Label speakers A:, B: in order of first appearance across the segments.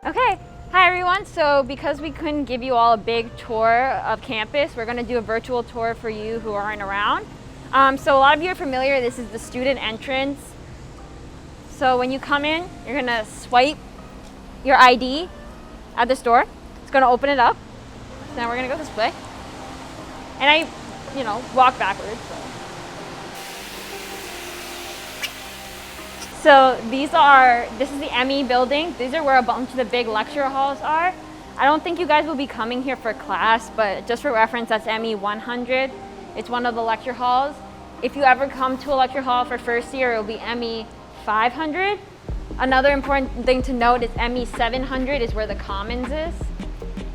A: Okay, hi everyone. So because we couldn't give you all a big tour of campus, we're gonna do a virtual tour for you who aren't around. So a lot of you are familiar, this is the student entrance. So when you come in, you're gonna swipe your ID at this door. It's gonna open it up. So now we're gonna go this way. And I, walk backwards. So this is the ME building. These are where a bunch of the big lecture halls are. I don't think you guys will be coming here for class, but just for reference, that's ME 100. It's one of the lecture halls. If you ever come to a lecture hall for first year, it'll be ME 500. Another important thing to note is ME 700 is where the Commons is.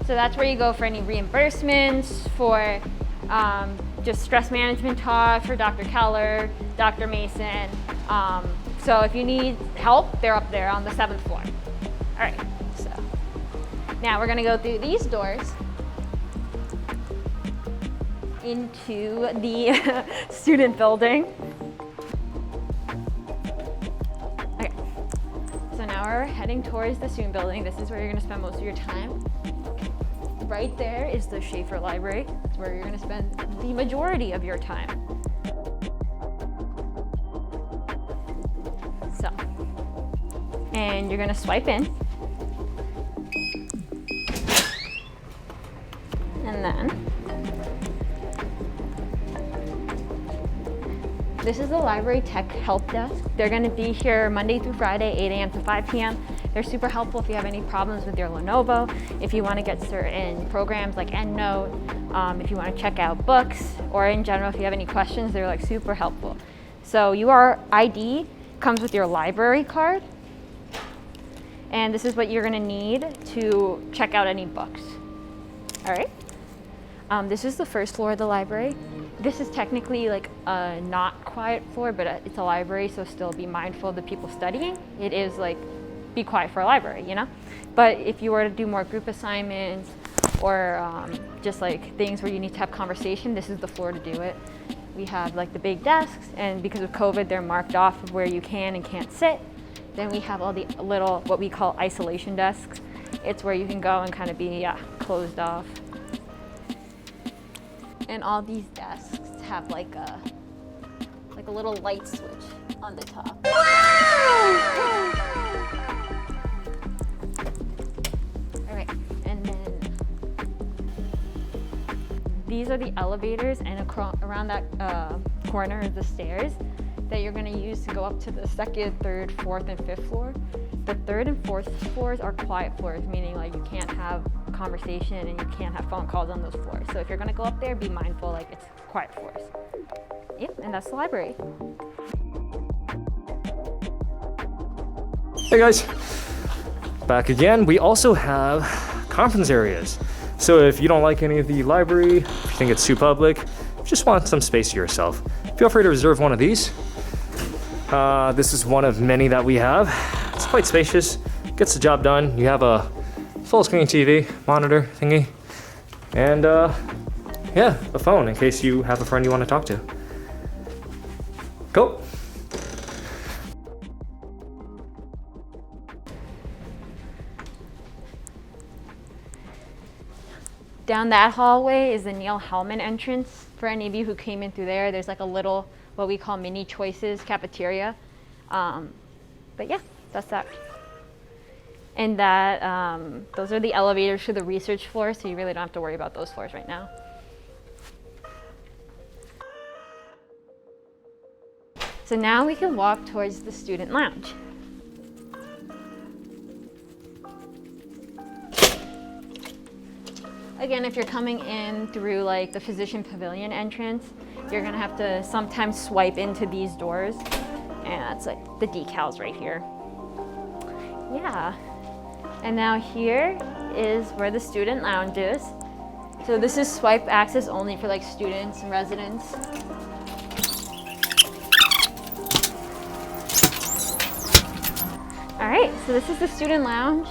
A: So that's where you go for any reimbursements, for just stress management talk, for Dr. Keller, Dr. Mason. So if you need help, they're up there on the 7th floor. All right, so now we're gonna go through these doors into the student building. Okay, so now we're heading towards the student building. This is where you're gonna spend most of your time. Right there is the Schaffer Library. It's where you're gonna spend the majority of your time. So, and you're gonna swipe in. And then, this is the library tech help desk. They're gonna be here Monday through Friday, 8 a.m. to 5 p.m. They're super helpful if you have any problems with your Lenovo, if you wanna get certain programs like EndNote, if you wanna check out books, or in general, if you have any questions, they're like super helpful. So your ID comes with your library card. And this is what you're gonna need to check out any books. All right. This is the first floor of the library. This is technically like a not quiet floor, but it's a library, so still be mindful of the people studying. It is like, be quiet for a library, But if you were to do more group assignments or just like things where you need to have conversation, this is the floor to do it. We have like the big desks, and because of COVID, they're marked off of where you can and can't sit. Then we have all the little, what we call isolation desks. It's where you can go and kind of be closed off. And all these desks have like a little light switch on the top. All right, and then these are the elevators, and around that corner is the stairs that you're gonna use to go up to the 2nd, 3rd, 4th, and 5th floor. The 3rd and 4th floors are quiet floors, meaning like you can't have conversation and you can't have phone calls on those floors. So if you're gonna go up there, be mindful like it's quiet floors. Yep, and that's the library.
B: Hey guys, back again. We also have conference areas. So if you don't like any of the library, if you think it's too public, just want some space to yourself, feel free to reserve one of these. This is one of many that we have. It's quite spacious, gets the job done. You have a full screen TV, monitor thingy, and a phone in case you have a friend you want to talk to. Cool.
A: Down that hallway is the Hellman Entrance. For any of you who came in through there, there's like a little, what we call mini choices cafeteria. But yeah, that's that. And that, those are the elevators to the research floor, so you really don't have to worry about those floors right now. So now we can walk towards the student lounge. Again, if you're coming in through like the physician pavilion entrance, you're gonna have to sometimes swipe into these doors, and that's like the decals right here. Yeah. And now here is where the student lounge is. So this is swipe access only for like students and residents. All right, so this is the student lounge.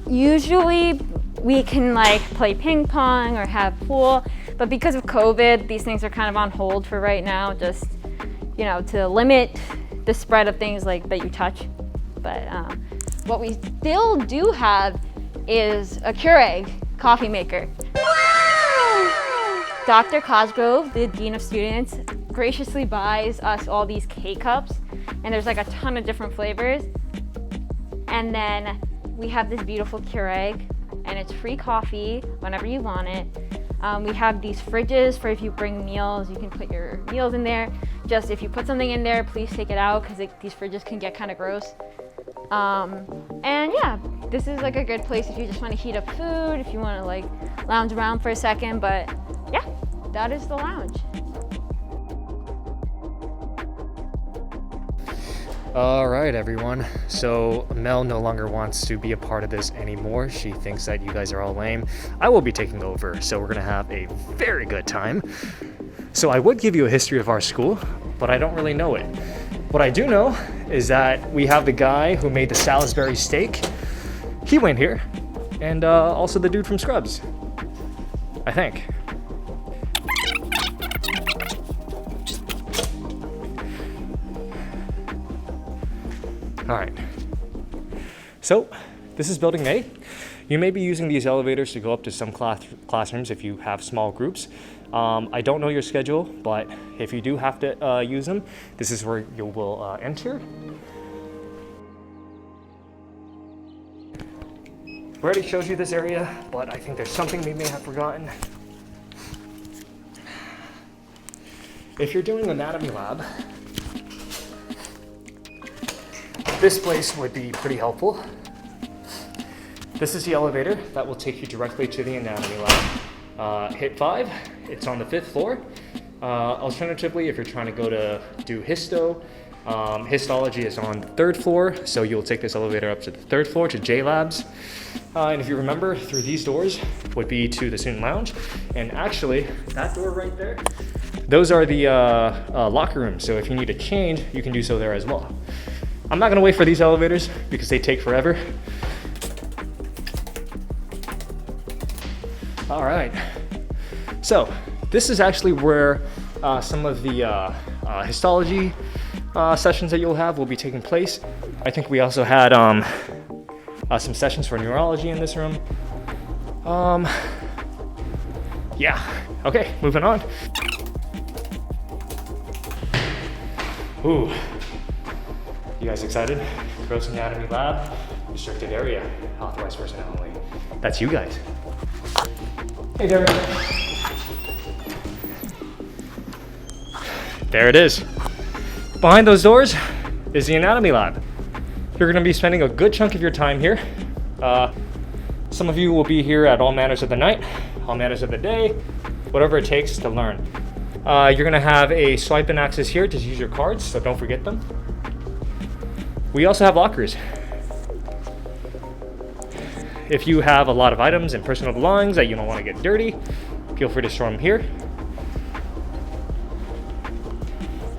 A: Usually we can like play ping pong or have pool, but because of COVID, these things are kind of on hold for right now, just, to limit the spread of things like that you touch. But What we still do have is a Keurig coffee maker. Dr. Cosgrove, the Dean of Students, graciously buys us all these K-Cups, and there's like a ton of different flavors. And then we have this beautiful Keurig, and it's free coffee whenever you want it. We have these fridges for if you bring meals, you can put your meals in there. Just if you put something in there, please take it out because these fridges can get kind of gross. And yeah, this is like a good place if you just want to heat up food, if you want to like lounge around for a second, but yeah, that is the lounge.
B: All right, everyone. So Mel no longer wants to be a part of this anymore. She thinks that you guys are all lame. I will be taking over, so we're gonna have a very good time. So I would give you a history of our school, but I don't really know it. What I do know is that we have the guy who made the Salisbury steak. He went here, and also the dude from Scrubs, I think. All right, so this is building A. You may be using these elevators to go up to some classrooms if you have small groups. I don't know your schedule, but if you do have to use them, this is where you will enter. We already showed you this area, but I think there's something we may have forgotten. If you're doing anatomy lab, this place would be pretty helpful. This is the elevator that will take you directly to the anatomy lab. Hit 5, it's on the 5th floor. Alternatively, if you're trying to go to do histology is on the 3rd floor, so you'll take this elevator up to the 3rd floor to J Labs. And if you remember, through these doors would be to the student lounge. And actually, that door right there, those are the locker rooms. So if you need to change, you can do so there as well. I'm not gonna wait for these elevators because they take forever. All right, so this is actually where some of the histology sessions that you'll have will be taking place. I think we also had some sessions for neurology in this room. Yeah, okay, moving on. Ooh. You guys excited? Gross Anatomy Lab, restricted area, authorized personnel only. That's you guys. Hey, Derek. There it is. Behind those doors is the anatomy lab. You're gonna be spending a good chunk of your time here. Some of you will be here at all manners of the night, all manners of the day, whatever it takes to learn. You're gonna have a swipe in access here, just use your cards, so don't forget them. We also have lockers. If you have a lot of items and personal belongings that you don't want to get dirty, feel free to store them here.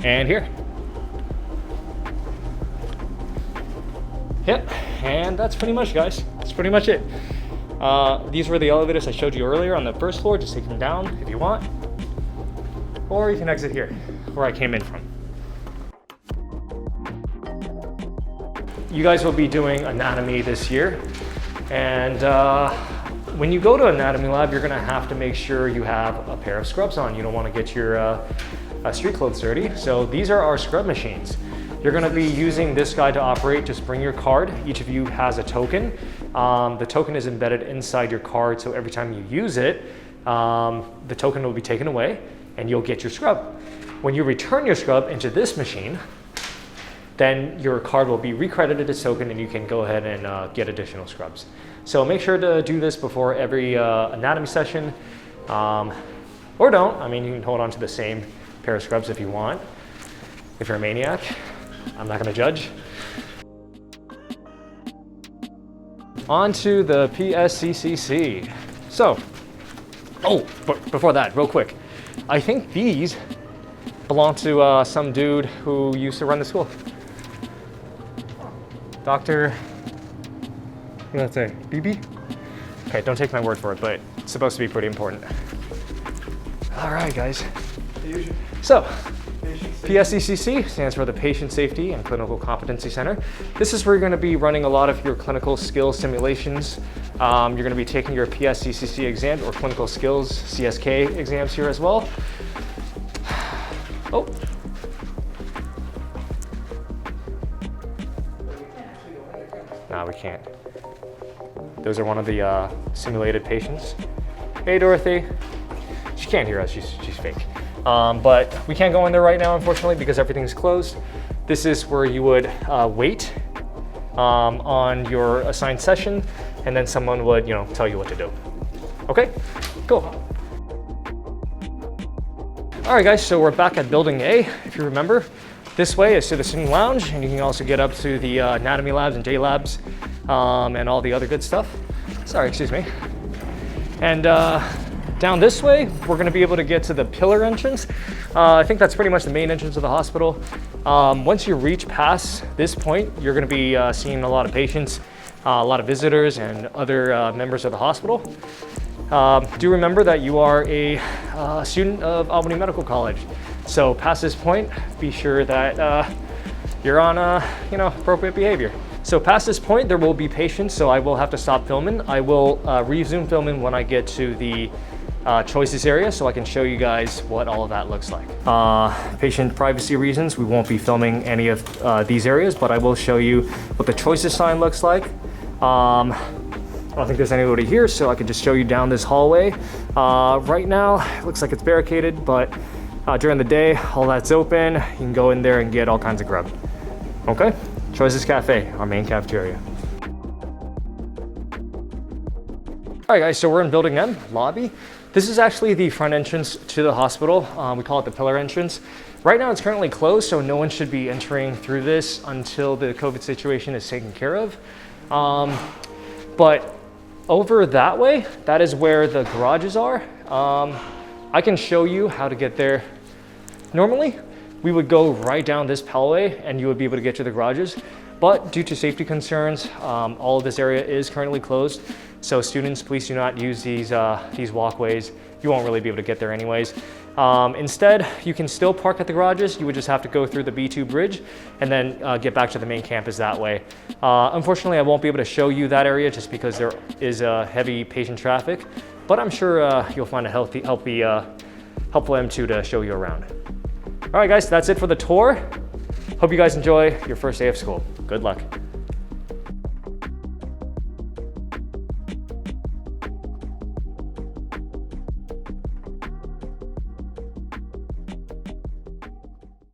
B: And here. Yep, and that's pretty much, guys. That's pretty much it. These were the elevators I showed you earlier on the 1st floor. Just take them down if you want. Or you can exit here, where I came in from. You guys will be doing anatomy this year, and when you go to anatomy lab, you're gonna have to make sure you have a pair of scrubs on. You don't wanna get your street clothes dirty. So these are our scrub machines. You're gonna be using this guy to operate. Just bring your card. Each of you has a token. The token is embedded inside your card, so every time you use it, the token will be taken away and you'll get your scrub. When you return your scrub into this machine, then your card will be recredited as token and you can go ahead and get additional scrubs. So make sure to do this before every anatomy session, or don't. I mean, you can hold on to the same pair of scrubs if you want. If you're a maniac, I'm not gonna judge. On to the PSCCC. So, but before that, real quick, I think these belong to some dude who used to run the school. Dr. Let's say BB? Okay, don't take my word for it, but it's supposed to be pretty important. All right, guys. So, PSCCC stands for the Patient Safety and Clinical Competency Center. This is where you're going to be running a lot of your clinical skills simulations. You're going to be taking your PSCCC exam or clinical skills CSK exams here as well. Oh. No, we can't. Those are one of the simulated patients. Hey, Dorothy. She can't hear us, she's fake. But we can't go in there right now, unfortunately, because everything's closed. This is where you would wait on your assigned session, and then someone would, tell you what to do. Okay, cool. All right, guys, so we're back at Building A. If you remember, this way is to the Student Lounge, and you can also get up to the anatomy labs and J labs and all the other good stuff. Sorry, excuse me. And down this way, we're gonna be able to get to the pillar entrance. I think that's pretty much the main entrance of the hospital. Once you reach past this point, you're gonna be seeing a lot of patients, a lot of visitors and other members of the hospital. Do remember that you are a student of Albany Medical College. So past this point, be sure that you're on appropriate behavior. So past this point, there will be patients, so I will have to stop filming. I will resume filming when I get to the choices area so I can show you guys what all of that looks like. Patient privacy reasons, we won't be filming any of these areas, but I will show you what the choices sign looks like. I don't think there's anybody here, so I can just show you down this hallway. Right now, it looks like it's barricaded, but during the day, all that's open. You can go in there and get all kinds of grub. Okay, Choices Cafe, our main cafeteria. All right, guys, so we're in Building M, lobby. This is actually the front entrance to the hospital. We call it the pillar entrance. Right now, it's currently closed, so no one should be entering through this until the COVID situation is taken care of. But over that way, that is where the garages are. I can show you how to get there. Normally, we would go right down this hallway and you would be able to get to the garages. But due to safety concerns, all of this area is currently closed. So students, please do not use these walkways. You won't really be able to get there anyways. Instead, you can still park at the garages. You would just have to go through the B2 bridge and then get back to the main campus that way. Unfortunately, I won't be able to show you that area just because there is heavy patient traffic, but I'm sure you'll find a helpful M2 to show you around. All right, guys, that's it for the tour. Hope you guys enjoy your first day of school. Good luck.